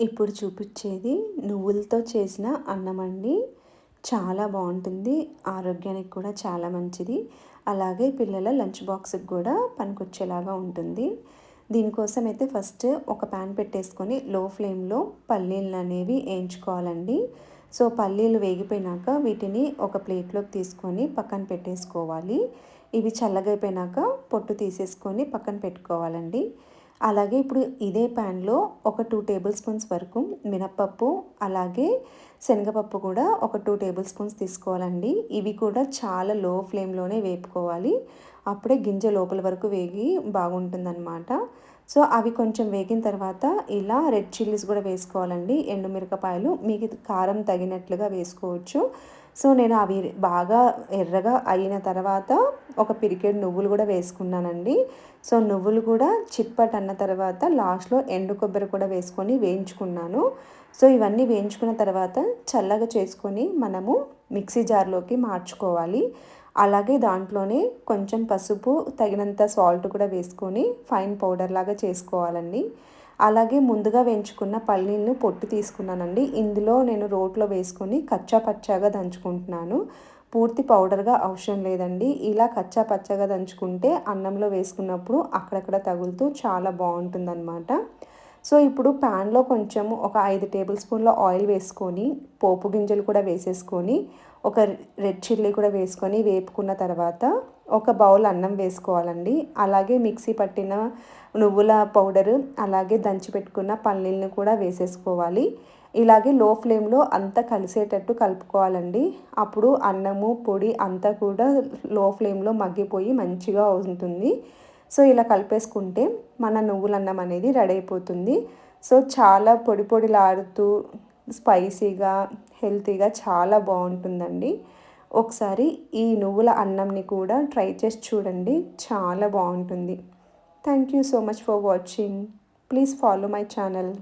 ఇప్పుడు చూపించేది నువ్వులతో చేసిన అన్నం అండి. చాలా బాగుంటుంది. ఆరోగ్యానికి కూడా చాలా మంచిది. అలాగే పిల్లల లంచ్ బాక్స్కి కూడా పనికొచ్చేలాగా ఉంటుంది. దీనికోసం అయితే ఫస్ట్ ఒక ప్యాన్ పెట్టేసుకొని లో ఫ్లేమ్లో పల్లీలు అనేవి వేయించుకోవాలండి. సో పల్లీలు వేగిపోయినాక వీటిని ఒక ప్లేట్లోకి తీసుకొని పక్కన పెట్టేసుకోవాలి. ఇవి చల్లగైపోయినాక పొట్టు తీసేసుకొని పక్కన పెట్టుకోవాలండి. అలాగే ఇప్పుడు ఇదే ప్యాన్లో ఒక 2 టేబుల్ స్పూన్స్ వరకు మినప్పప్పు, అలాగే శనగపప్పు కూడా ఒక 2 టేబుల్ స్పూన్స్ తీసుకోవాలండి. ఇవి కూడా చాలా లో ఫ్లేమ్లోనే వేపుకోవాలి. అప్పుడే గింజ లోపల వరకు వేగి బాగుంటుందన్నమాట. సో అవి కొంచెం వేగిన తర్వాత ఇలా రెడ్ చిల్లీస్ కూడా వేసుకోవాలండి. ఎండుమిరపకాయలు మీకు కారం తగినట్లుగా వేసుకోవచ్చు. సో నేను అవి బాగా ఎర్రగా అయిన తర్వాత ఒక పిరికెడు నువ్వులు కూడా వేసుకున్నానండి. సో నువ్వులు కూడా చిట్పట్ అన్న తర్వాత లాస్ట్లో ఎండు కొబ్బరి కూడా వేసుకొని వేయించుకున్నాను. సో ఇవన్నీ వేయించుకున్న తర్వాత చల్లగా చేసుకొని మనము మిక్సీ జార్లోకి మార్చుకోవాలి. అలాగే దాంట్లోనే కొంచెం పసుపు, తగినంత సాల్ట్ కూడా వేసుకొని ఫైన్ పౌడర్ లాగా చేసుకోవాలండి. అలాగే ముందుగా వేయించుకున్న పల్లీలను పొట్టు తీసుకున్నానండి. ఇందులో నేను రోట్లో వేసుకొని కచ్చా పచ్చాగా దంచుకుంటున్నాను. పూర్తి పౌడర్గా అవసరం లేదండి. ఇలా కచ్చా పచ్చగా దంచుకుంటే అన్నంలో వేసుకున్నప్పుడు అక్కడక్కడ తగులుతూ చాలా బాగుంటుందన్నమాట. సో ఇప్పుడు ప్యాన్లో కొంచెం ఒక 5 టేబుల్ స్పూన్ల ఆయిల్ వేసుకొని పోపు గింజలు కూడా వేసేసుకొని ఒక రెడ్ చిల్లీ కూడా వేసుకొని వేపుకున్న తర్వాత ఒక బౌల్ అన్నం వేసుకోవాలండి. అలాగే మిక్సీ పట్టిన నువ్వుల పౌడరు, అలాగే దంచి పెట్టుకున్న పల్లీలను కూడా వేసేసుకోవాలి. ఇలాగే లో ఫ్లేమ్లో అంతా కలిసేటట్టు కలుపుకోవాలండి. అప్పుడు అన్నము పొడి అంతా కూడా లో ఫ్లేమ్లో మగ్గిపోయి మంచిగా ఉంటుంది. సో ఇలా కలిపేసుకుంటే మన నువ్వుల అన్నం అనేది రెడీ అయిపోతుంది. సో చాలా పొడి పొడిలాడుతూ స్పైసీగా హెల్తీగా చాలా బాగుంటుందండి. ఒకసారి ఈ నువ్వుల అన్నంని కూడా ట్రై చేసి చూడండి. చాలా బాగుంటుంది. Thank you so much for watching. Please follow my channel.